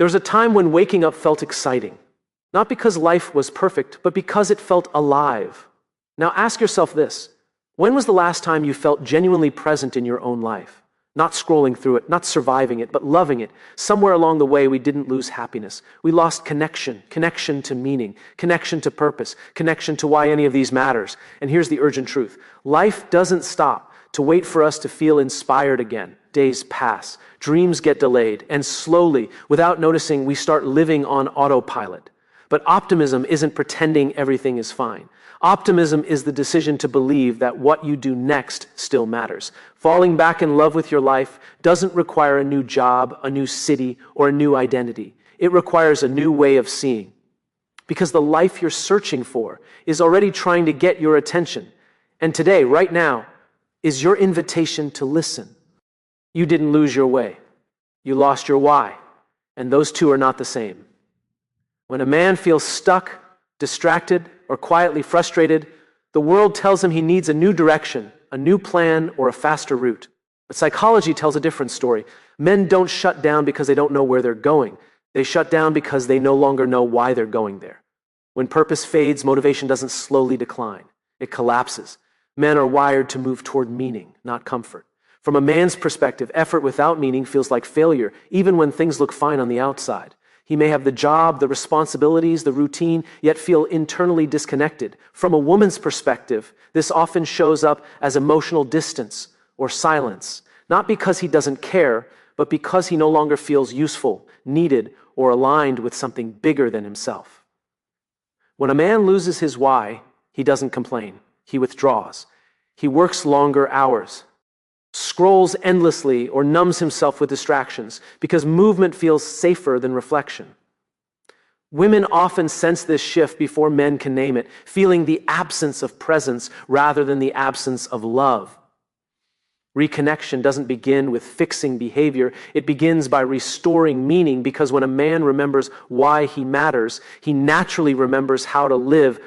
There was a time when waking up felt exciting, not because life was perfect, but because it felt alive. Now ask yourself this: when was the last time you felt genuinely present in your own life? Not scrolling through it, not surviving it, but loving it. Somewhere along the way, we didn't lose happiness. We lost connection to meaning, connection to purpose, connection to why any of these matters. And here's the urgent truth: life doesn't stop to wait for us to feel inspired again. Days pass, dreams get delayed, and slowly, without noticing, we start living on autopilot. But optimism isn't pretending everything is fine. Optimism is the decision to believe that what you do next still matters. Falling back in love with your life doesn't require a new job, a new city, or a new identity. It requires a new way of seeing. Because the life you're searching for is already trying to get your attention. And today, right now, is your invitation to listen. You didn't lose your way. You lost your why. And those two are not the same. When a man feels stuck, distracted, or quietly frustrated, the world tells him he needs a new direction, a new plan, or a faster route. But psychology tells a different story. Men don't shut down because they don't know where they're going. They shut down because they no longer know why they're going there. When purpose fades, motivation doesn't slowly decline. It collapses. Men are wired to move toward meaning, not comfort. From a man's perspective, effort without meaning feels like failure, even when things look fine on the outside. He may have the job, the responsibilities, the routine, yet feel internally disconnected. From a woman's perspective, this often shows up as emotional distance or silence, not because he doesn't care, but because he no longer feels useful, needed, or aligned with something bigger than himself. When a man loses his why, he doesn't complain. He withdraws. He works longer hours, scrolls endlessly, or numbs himself with distractions because movement feels safer than reflection. Women often sense this shift before men can name it, feeling the absence of presence rather than the absence of love. Reconnection doesn't begin with fixing behavior. It begins by restoring meaning, because when a man remembers why he matters, he naturally remembers how to live.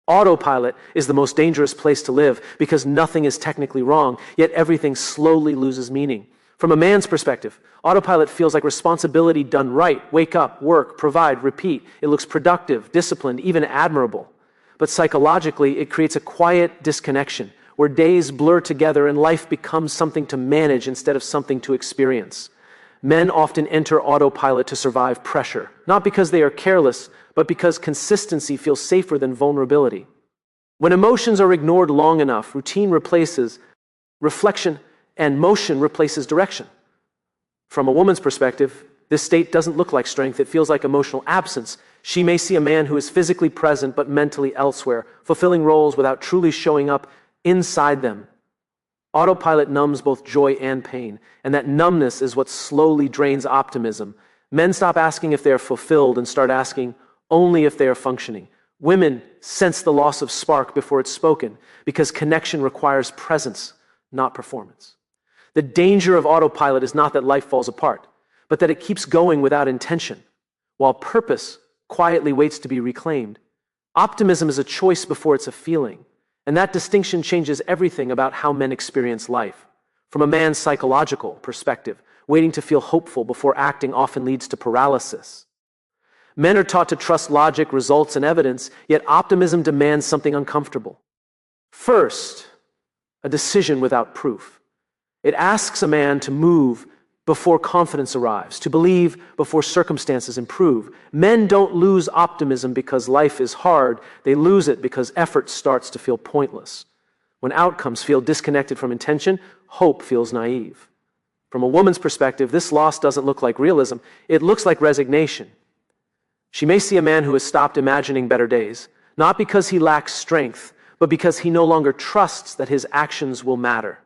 Autopilot is the most dangerous place to live because nothing is technically wrong, yet everything slowly loses meaning. From a man's perspective, autopilot feels like responsibility done right. Wake up, work, provide, repeat. It looks productive, disciplined, even admirable. But psychologically, it creates a quiet disconnection where days blur together and life becomes something to manage instead of something to experience. Men often enter autopilot to survive pressure, not because they are careless, but because consistency feels safer than vulnerability. When emotions are ignored long enough, routine replaces reflection and motion replaces direction. From a woman's perspective, this state doesn't look like strength. It feels like emotional absence. She may see a man who is physically present but mentally elsewhere, fulfilling roles without truly showing up inside them. Autopilot numbs both joy and pain, and that numbness is what slowly drains optimism. Men stop asking if they are fulfilled and start asking only if they are functioning. Women sense the loss of spark before it's spoken, because connection requires presence, not performance. The danger of autopilot is not that life falls apart, but that it keeps going without intention, while purpose quietly waits to be reclaimed. Optimism is a choice before it's a feeling, and that distinction changes everything about how men experience life. From a man's psychological perspective, waiting to feel hopeful before acting often leads to paralysis. Men are taught to trust logic, results, and evidence, yet optimism demands something uncomfortable. First, a decision without proof. It asks a man to move before confidence arrives, to believe before circumstances improve. Men don't lose optimism because life is hard. They lose it because effort starts to feel pointless. When outcomes feel disconnected from intention, hope feels naive. From a woman's perspective, this loss doesn't look like realism. It looks like resignation. She may see a man who has stopped imagining better days, not because he lacks strength, but because he no longer trusts that his actions will matter.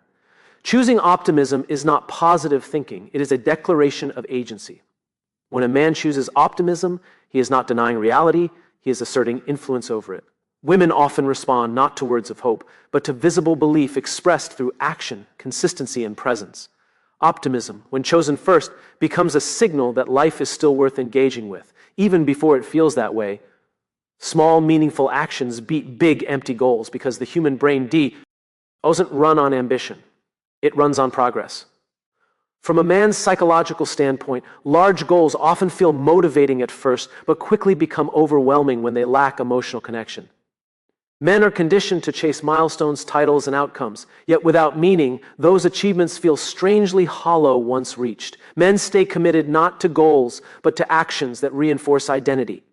Choosing optimism is not positive thinking. It is a declaration of agency. When a man chooses optimism, he is not denying reality, he is asserting influence over it. Women often respond not to words of hope, but to visible belief expressed through action, consistency, and presence. Optimism, when chosen first, becomes a signal that life is still worth engaging with, even before it feels that way. Small, meaningful actions beat big, empty goals because the human brain doesn't run on ambition. It runs on progress. From a man's psychological standpoint, large goals often feel motivating at first, but quickly become overwhelming when they lack emotional connection. Men are conditioned to chase milestones, titles, and outcomes, yet without meaning, those achievements feel strangely hollow once reached. Men stay committed not to goals, but to actions that reinforce identity.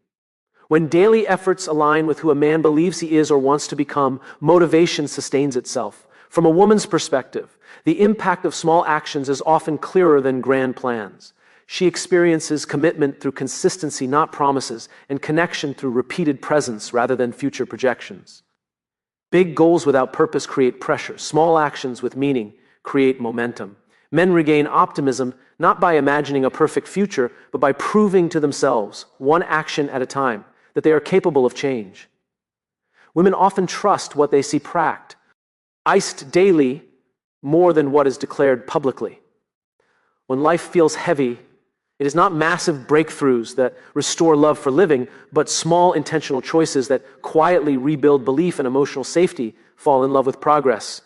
When daily efforts align with who a man believes he is or wants to become, motivation sustains itself. From a woman's perspective, the impact of small actions is often clearer than grand plans. She experiences commitment through consistency, not promises, and connection through repeated presence rather than future projections. Big goals without purpose create pressure. Small actions with meaning create momentum. Men regain optimism not by imagining a perfect future, but by proving to themselves, one action at a time, that they are capable of change. Women often trust what they see practiced daily more than what is declared publicly. When life feels heavy, it is not massive breakthroughs that restore love for living, but small intentional choices that quietly rebuild belief and emotional safety. Fall in love with progress,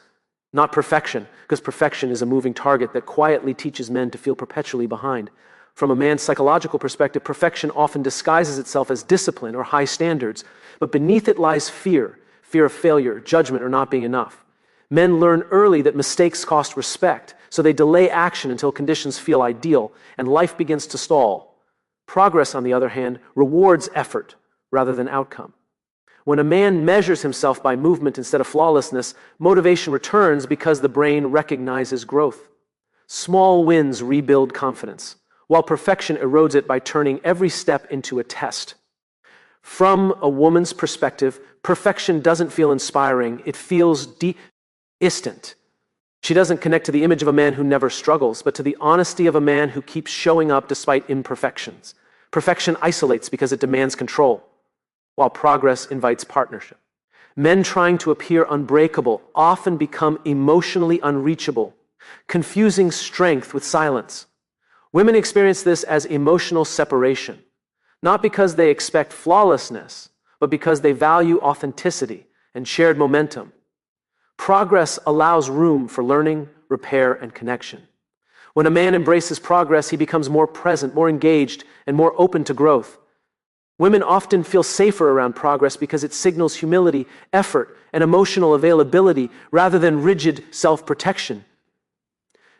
not perfection, because perfection is a moving target that quietly teaches men to feel perpetually behind. From a man's psychological perspective, perfection often disguises itself as discipline or high standards, but beneath it lies fear of failure, judgment, or not being enough. Men learn early that mistakes cost respect, so they delay action until conditions feel ideal and life begins to stall. Progress, on the other hand, rewards effort rather than outcome. When a man measures himself by movement instead of flawlessness, motivation returns because the brain recognizes growth. Small wins rebuild confidence, while perfection erodes it by turning every step into a test. From a woman's perspective, perfection doesn't feel inspiring, it feels distant. She doesn't connect to the image of a man who never struggles, but to the honesty of a man who keeps showing up despite imperfections. Perfection isolates because it demands control, while progress invites partnership. Men trying to appear unbreakable often become emotionally unreachable, confusing strength with silence. Women experience this as emotional separation, not because they expect flawlessness, but because they value authenticity and shared momentum. Progress allows room for learning, repair, and connection. When a man embraces progress, he becomes more present, more engaged, and more open to growth. Women often feel safer around progress because it signals humility, effort, and emotional availability rather than rigid self-protection.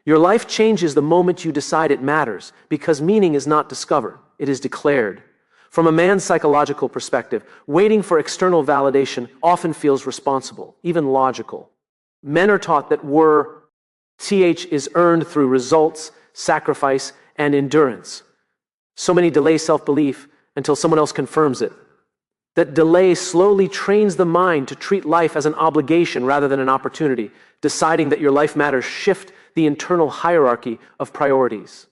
Your life changes the moment you decide it matters, because meaning is not discovered, it is declared. From a man's psychological perspective, waiting for external validation often feels responsible, even logical. Men are taught that worth is earned through results, sacrifice, and endurance. So many delay self-belief until someone else confirms it. That delay slowly trains the mind to treat life as an obligation rather than an opportunity. Deciding that your life matters shift the internal hierarchy of priorities.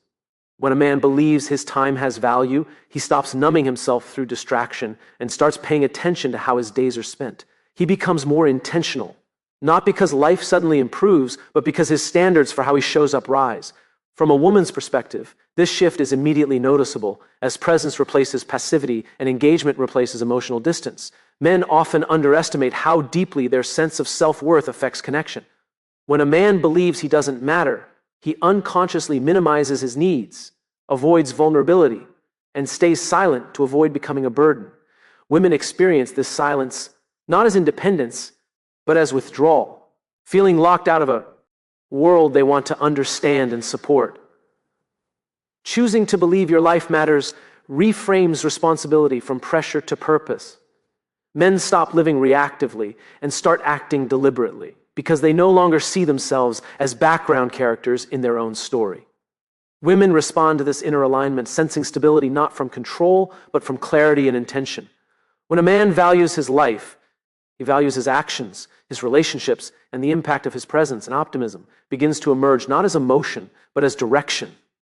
When a man believes his time has value, he stops numbing himself through distraction and starts paying attention to how his days are spent. He becomes more intentional, not because life suddenly improves, but because his standards for how he shows up rise. From a woman's perspective, this shift is immediately noticeable as presence replaces passivity and engagement replaces emotional distance. Men often underestimate how deeply their sense of self-worth affects connection. When a man believes he doesn't matter, he unconsciously minimizes his needs, avoids vulnerability, and stays silent to avoid becoming a burden. Women experience this silence not as independence, but as withdrawal, feeling locked out of a world they want to understand and support. Choosing to believe your life matters reframes responsibility from pressure to purpose. Men stop living reactively and start acting deliberately, because they no longer see themselves as background characters in their own story. Women respond to this inner alignment, sensing stability not from control, but from clarity and intention. When a man values his life, he values his actions, his relationships, and the impact of his presence, and optimism begins to emerge not as emotion, but as direction.